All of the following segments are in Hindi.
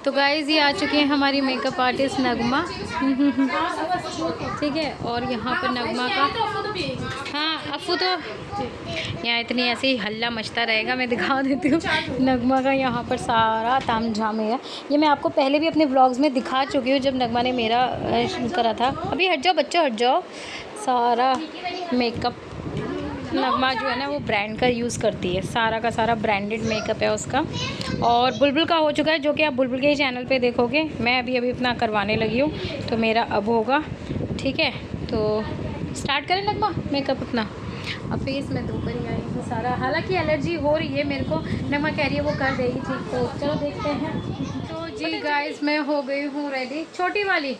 तो गाइज़ ये आ चुकी हैं हमारी मेकअप आर्टिस्ट नगमा। ठीक है, और यहाँ पर नगमा का हाँ अफू तो यहाँ इतनी ऐसे ही हल्ला मचता रहेगा। मैं दिखा देती हूँ नगमा का यहाँ पर सारा ताम झाम है। ये मैं आपको पहले भी अपने व्लॉग्स में दिखा चुकी हूँ जब नगमा ने मेरा करा था। अभी हट जाओ बच्चों, हट जाओ। सारा मेकअप नगमा जो है ना वो ब्रांड का यूज़ करती है, सारा का सारा ब्रांडेड मेकअप है उसका। और बुलबुल का हो चुका है, जो कि आप बुलबुल के ही चैनल पे देखोगे। मैं अभी अपना करवाने लगी हूँ, तो मेरा अब होगा। ठीक है, तो स्टार्ट करें नगमा मेकअप अपना। अब फेस में धोकर ही आई हूँ सारा, हालांकि एलर्जी हो रही है मेरे को। नगमा कह रही है वो कर देगी ठीक, तो चलो देखते हैं। तो जी गाइस मैं हो गई हूँ रेडी, छोटी वाली।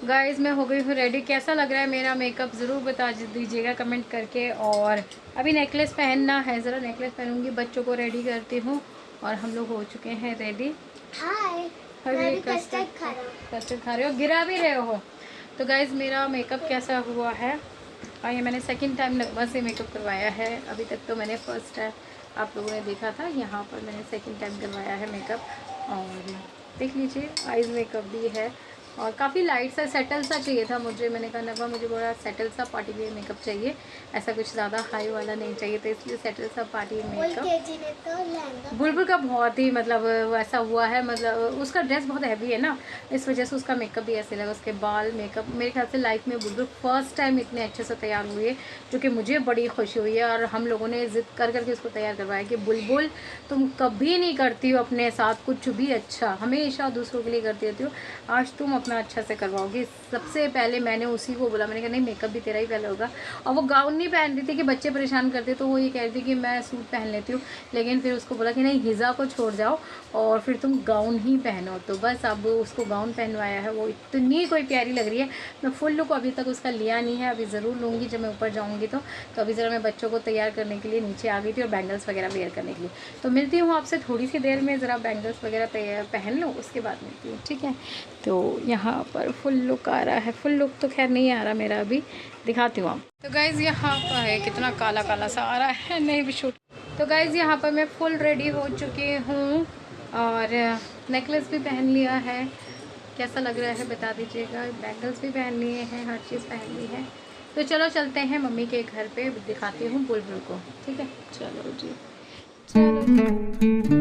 गाइस मैं हो गई हूँ रेडी। कैसा लग रहा है मेरा मेकअप ज़रूर बता दीजिएगा कमेंट करके। और अभी नेकलेस पहनना है, ज़रा नेकलेस पहनूंगी, बच्चों को रेडी करती हूँ। और हम लोग हो चुके हैं रेडी। हाय, अभी कस्टर्ड खा रहे हो, गिरा भी रहे हो। तो गाइस मेरा मेकअप कैसा हुआ है, और ये मैंने सेकंड टाइम नगमा से मेकअप करवाया है। अभी तक तो मैंने फर्स्ट टाइम आप लोगों ने देखा था, यहाँ पर मैंने सेकंड टाइम करवाया है मेकअप। और देख लीजिए आईज मेकअप भी है, और काफ़ी लाइट सा सेटल सा चाहिए था मुझे। मैंने कहा नगमा मुझे बड़ा सेटल सा पार्टी वेयर मेकअप चाहिए, ऐसा कुछ ज़्यादा हाई वाला नहीं चाहिए, तो इसलिए सेटल सा पार्टी मेकअप। बुलबुल का बहुत ही मतलब वैसा हुआ है, मतलब उसका ड्रेस बहुत हैवी है ना, इस वजह से उसका मेकअप भी ऐसे लगा। उसके बाल मेकअप मेरे ख्याल से लाइफ में बुलबुल फर्स्ट टाइम इतने अच्छे से तैयार हुई है, जो कि मुझे बड़ी खुशी हुई है। और हम लोगों ने ज़िद कर करके उसको तैयार करवाया कि बुलबुल तुम कभी नहीं करती हो अपने साथ कुछ भी अच्छा, हमेशा दूसरों के लिए करती रहती हो, आज तुम अपना अच्छा से करवाओगी। सबसे पहले मैंने उसी को बोला, मैंने कहा नहीं मेकअप भी तेरा ही पहले होगा। और वो गाउन नहीं पहन रही थी कि बच्चे परेशान करते, तो वो ये कह रही थी कि मैं सूट पहन लेती हूँ, लेकिन फिर उसको बोला कि नहीं हिजा को छोड़ जाओ और फिर तुम गाउन ही पहनो। तो बस अब उसको गाउन पहनवाया है, वो इतनी कोई प्यारी लग रही है। मैं फुल लुक अभी तक उसका लिया नहीं है, अभी ज़रूर लूँगी जब मैं ऊपर जाऊँगी तो। अभी ज़रा मैं बच्चों को तैयार करने के लिए नीचे आ गई थी, और बैंगल्स वगैरह वेयर करने के लिए। तो मिलती हूँ आपसे थोड़ी सी देर में, ज़रा बैंगल्स वगैरह पहन लूँ उसके बाद मिलती हूँ, ठीक है। तो यहाँ पर फुल लुक आ रहा है, फुल लुक तो खैर नहीं आ रहा मेरा, अभी दिखाती हूँ आप। तो गाइज़ यहाँ पर है, कितना काला काला सा आ रहा है, नहीं भी शूट। तो गाइज़ यहाँ पर मैं फुल रेडी हो चुकी हूँ, और नेकलेस भी पहन लिया है। कैसा लग रहा है बता दीजिएगा। बैंगल्स भी पहन लिए हैं, हर चीज़ पहन ली है। तो चलो चलते हैं मम्मी के घर पे, दिखाती हूँ बुलबुल को, ठीक है। चलो जी, चलो।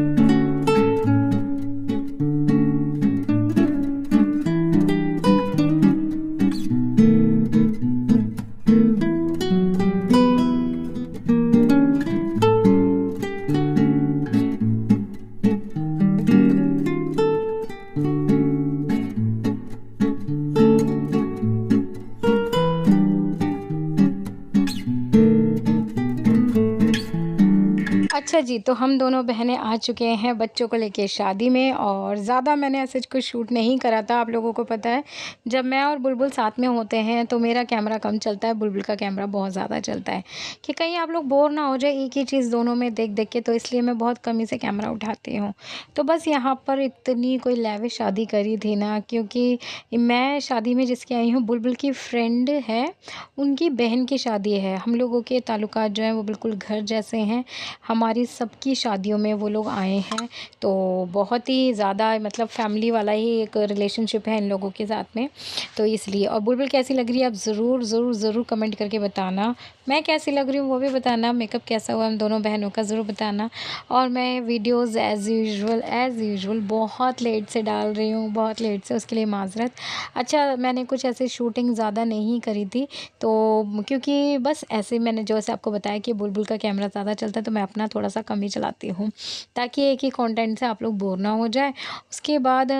अच्छा जी, तो हम दोनों बहनें आ चुके हैं बच्चों को लेके शादी में। और ज़्यादा मैंने ऐसे कुछ शूट नहीं करा था, आप लोगों को पता है जब मैं और बुलबुल साथ में होते हैं तो मेरा कैमरा कम चलता है, बुलबुल का कैमरा बहुत ज़्यादा चलता है, कि कहीं आप लोग बोर ना हो जाए एक ही चीज़ दोनों में देख देख के, तो इसलिए मैं बहुत कम ही से कैमरा उठाती हूँ। तो बस यहाँ पर इतनी कोई लैविश शादी करी थी ना, क्योंकि मैं शादी में जिसकी आई हूँ बुलबुल की फ्रेंड है, उनकी बहन की शादी है। हम लोगों के ताल्लुकात जो हैं वो बिल्कुल घर जैसे हैं, हमारी सबकी शादियों में वो लोग आए हैं। तो बहुत ही ज़्यादा मतलब फैमिली वाला ही एक रिलेशनशिप है इन लोगों के साथ में, तो इसलिए। और बुलबुल कैसी लग रही है आप ज़रूर ज़रूर ज़रूर कमेंट करके बताना। मैं कैसी लग रही हूँ वो भी बताना, मेकअप कैसा हुआ हम दोनों बहनों का ज़रूर बताना। और मैं वीडियोज़ एज़ यूजुअल बहुत लेट से डाल रही हूँ, बहुत लेट से, उसके लिए माज़रत। अच्छा मैंने कुछ ऐसे शूटिंग ज़्यादा नहीं करी थी, तो क्योंकि बस ऐसे मैंने जैसे आपको बताया कि बुलबुल का कैमरा ज़्यादा चलता है, तो मैं अपना थोड़ा सा कम ही चलाती हूँ, ताकि एक ही कंटेंट से आप लोग बोर ना हो जाए। उसके बाद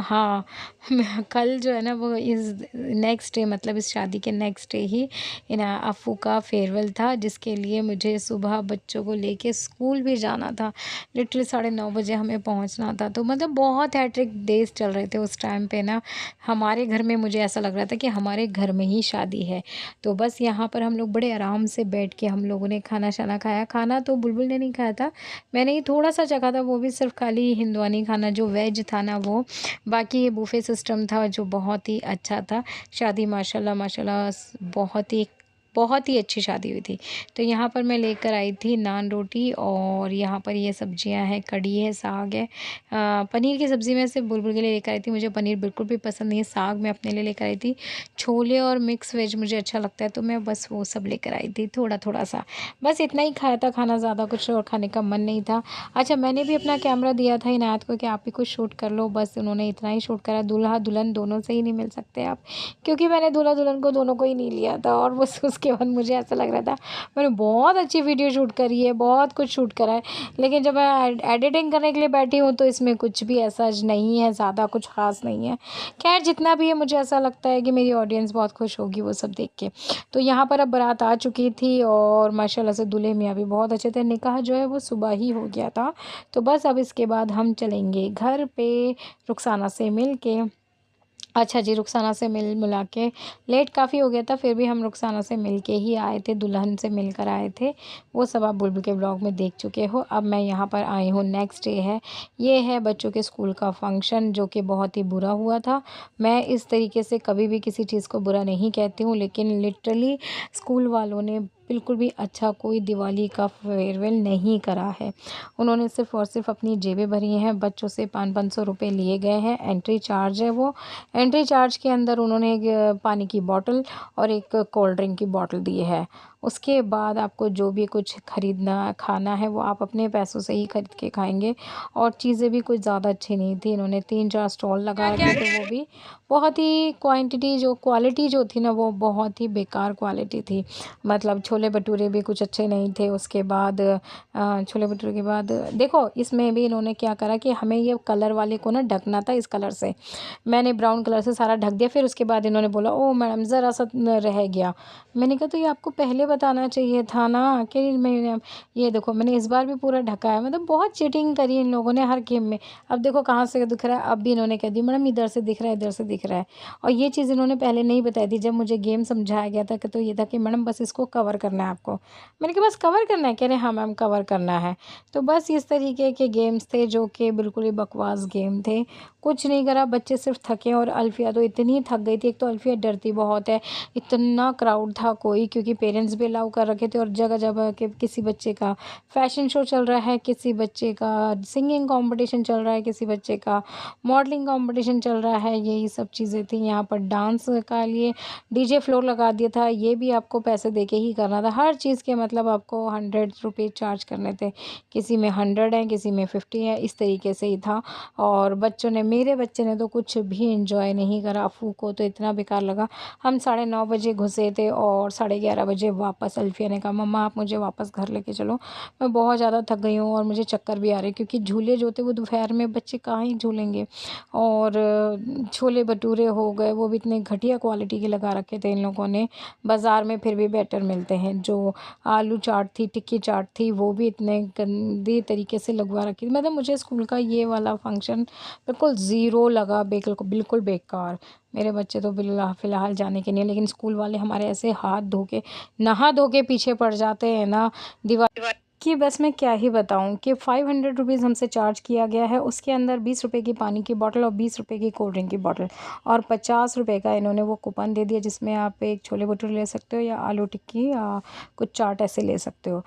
हाँ कल जो है ना वो इस नेक्स्ट डे, मतलब इस शादी के नेक्स्ट डे ही इन अफ़ू का फेयरवेल था, जिसके लिए मुझे सुबह बच्चों को लेके स्कूल भी जाना था। लिटरली 9:30 बजे हमें पहुंचना था। तो मतलब बहुत हैट्रिक डेज चल रहे थे उस टाइम पे ना हमारे घर में। मुझे ऐसा लग रहा था कि हमारे घर में ही शादी है। तो बस यहाँ पर हम लोग बड़े आराम से बैठ के हम लोगों ने खाना शाना खाया। खाना तो बुलबुल ने नहीं खाया था, मैंने ही थोड़ा सा चखा था, वो भी सिर्फ खाली हिंदुआनी खाना जो वेज था ना वो। बाकी ये बुफे सिस्टम था जो बहुत ही अच्छा था। शादी माशाल्लाह माशाल्लाह बहुत ही बहुत ही अच्छी शादी हुई थी। तो यहाँ पर मैं लेकर आई थी नान रोटी और यहाँ पर ये सब्जियाँ हैं, कढ़ी है, साग है। पनीर की सब्ज़ी मैं सिर्फ बुलबुल के लिए लेकर आई थी, मुझे पनीर बिल्कुल भी पसंद नहीं है। साग मैं अपने लिए लेकर आई थी। छोले और मिक्स वेज मुझे अच्छा लगता है, तो मैं बस वो सब लेकर आई थी थोड़ा-थोड़ा सा। बस इतना ही खाया था खाना, ज़्यादा कुछ और खाने का मन नहीं था। अच्छा, मैंने भी अपना कैमरा दिया था इनायत को कि आप भी कुछ शूट कर लो, बस उन्होंने इतना ही शूट करा। दूल्हा-दुल्हन दोनों से ही नहीं मिल सकते आप, क्योंकि मैंने दूल्हा-दुल्हन को दोनों को ही नहीं लिया था और बस उसके बाद मुझे ऐसा लग रहा था मैंने बहुत अच्छी वीडियो शूट करी है, बहुत कुछ शूट करा है, लेकिन जब मैं एडिटिंग करने के लिए बैठी हूँ तो इसमें कुछ भी ऐसा नहीं है, ज़्यादा कुछ ख़ास नहीं है। खैर जितना भी है मुझे ऐसा लगता है कि मेरी ऑडियंस बहुत खुश होगी वो सब देख के। तो यहाँ पर अब बारात आ चुकी थी और माशाल्लाह से दूल्हे मियाँ भी बहुत अच्छे थे। निकाह जो है वो सुबह ही हो गया था। तो बस अब इसके बाद हम चलेंगे घर पे रुखसाना से मिल के। अच्छा जी, रुखसाना से मिला के लेट काफ़ी हो गया था, फिर भी हम रुखसाना से मिल के ही आए थे, दुल्हन से मिलकर आए थे। वो सब आप बुलबुल के ब्लॉग में देख चुके हो। अब मैं यहाँ पर आई हूँ, नेक्स्ट डे है। ये है बच्चों के स्कूल का फंक्शन जो कि बहुत ही बुरा हुआ था। मैं इस तरीके से कभी भी किसी चीज़ को बुरा नहीं कहती हूँ, लेकिन लिटरली स्कूल वालों ने बिल्कुल भी अच्छा कोई दिवाली का फेयरवेल नहीं करा है। उन्होंने सिर्फ़ और सिर्फ अपनी जेबें भरी हैं। बच्चों से 500-500 रुपए लिए गए हैं। एंट्री चार्ज है वो। एंट्री चार्ज के अंदर उन्होंने एक पानी की बॉटल और एक कोल्ड ड्रिंक की बॉटल दी है। उसके बाद आपको जो भी कुछ खरीदना खाना है वो आप अपने पैसों से ही खरीद के खाएँगे और चीज़ें भी कुछ ज़्यादा अच्छी नहीं थी। इन्होंने 3-4 स्टॉल लगा रखे थे, वो भी बहुत ही क्वालिटी जो थी ना वो बहुत ही बेकार क्वालिटी थी। मतलब छोले भटूरे भी कुछ अच्छे नहीं थे। उसके बाद छोले भटूरे के बाद देखो इसमें भी इन्होंने क्या करा कि हमें ये कलर वाले को ना ढकना था इस कलर से। मैंने ब्राउन कलर से सारा ढक दिया, फिर उसके बाद इन्होंने बोला ओह मैडम ज़रा सा रह गया। मैंने कहा तो ये आपको पहले बताना चाहिए था ना कि मैं ये देखो मैंने इस बार भी पूरा ढका है। मतलब बहुत चीटिंग करी इन लोगों ने हर गेम में। अब देखो कहाँ से दिख रहा है, अब भी इन्होंने कह दी मैडम इधर से दिख रहा है, इधर से दिख रहा है। और ये चीज़ इन्होंने पहले नहीं बताई थी जब मुझे गेम समझाया गया था कि तो ये था कि मैडम बस इसको कवर करना है आपको। मैंने कहा बस कवर करना है? कह रहे हाँ मैम कवर करना है। तो बस इस तरीके के गेम्स थे जो कि बिल्कुल ही बकवास गेम थे। कुछ नहीं करा, बच्चे सिर्फ थके और अल्फिया तो इतनी थक गई थी। एक तो अल्फिया डरती बहुत है, इतना क्राउड था कोई, क्योंकि पेरेंट्स भी अलाउ कर रखे थे और जगह जगह के किसी बच्चे का फैशन शो चल रहा है, किसी बच्चे का सिंगिंग कंपटीशन चल रहा है, किसी बच्चे का मॉडलिंग कंपटीशन चल रहा है, यही सब चीज़ें थी। यहाँ पर डांस का लिए डीजे फ्लोर लगा दिया था, ये भी आपको पैसे दे के ही करना था। हर चीज़ के मतलब आपको 100 रुपये चार्ज करने थे, किसी में 100 है, किसी में 50 है, इस तरीके से ही था। और मेरे बच्चे ने तो कुछ भी एंजॉय नहीं करा। अफू को तो इतना बेकार लगा। हम 9:30 बजे घुसे थे और 11:30 बजे वापस। अल्फिया ने कहा मम्मा आप मुझे वापस घर लेके चलो, मैं बहुत ज़्यादा थक गई हूँ और मुझे चक्कर भी आ रहे हैं, क्योंकि झूले जो थे वो दोपहर में बच्चे कहाँ ही झूलेंगे। और छोले भटूरे हो गए, वो भी इतने घटिया क्वालिटी के लगा रखे थे इन लोगों ने। बाज़ार में फिर भी बेटर मिलते हैं। जो आलू चाट थी, टिक्की चाट थी, वो भी इतने गंदे तरीके से लगवा रखी थी। मतलब मुझे स्कूल का ये वाला फंक्शन बिल्कुल ज़ीरो लगा, बिल्कुल बेकार। मेरे बच्चे तो फ़िलहाल जाने के नहीं है, लेकिन स्कूल वाले हमारे ऐसे हाथ धो के नहा धो के पीछे पड़ जाते हैं ना दीवार कि बस मैं क्या ही बताऊं कि 500 रुपीज़ हमसे चार्ज किया गया है। उसके अंदर 20 रुपये की पानी की बोतल और 20 रुपये की कोल्ड ड्रिंक की बोतल और 50 रुपये का इन्होंने वो कूपन दे दिया, जिसमें आप एक छोले भटूरे ले सकते हो या आलू टिक्की या कुछ चाट ऐसे ले सकते हो।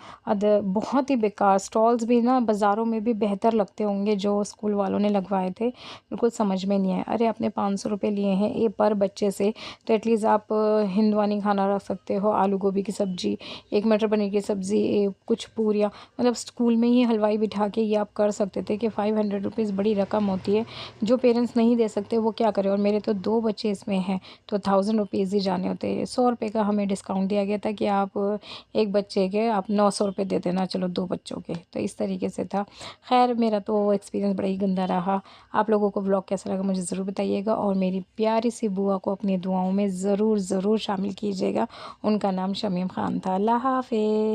बहुत ही बेकार स्टॉल्स भी ना बाज़ारों में भी बेहतर लगते होंगे जो स्कूल वालों ने लगवाए थे, बिल्कुल समझ में नहीं आया। अरे आपने 500 रुपये लिए हैं ये पर बच्चे से, तो एटलीस्ट आप हिंदवानी खाना रख सकते हो, आलू गोभी की सब्ज़ी, एक मटर पनीर की सब्ज़ी, कुछ पूरियाँ। मतलब स्कूल में ही हलवाई बिठा के ये आप कर सकते थे कि 500 रुपीज़ बड़ी रकम होती है, जो पेरेंट्स नहीं दे सकते वो क्या करें। और मेरे तो 2 बच्चे इसमें हैं, तो 1000 रुपीज़ ही जाने होते हैं। 100 रुपये का हमें डिस्काउंट दिया गया था कि आप एक बच्चे के आप 900 रुपये दे देना, चलो 2 बच्चों के, तो इस तरीके से था। खैर मेरा तो एक्सपीरियंस बड़ा ही गंदा रहा। आप लोगों को व्लॉग कैसा लगा मुझे ज़रूर बताइएगा और मेरी प्यारी सी बुआ को अपनी दुआओं में ज़रूर शामिल कीजिएगा। उनका नाम शमीम ख़ान था। अल्लाह हाफ़िज़।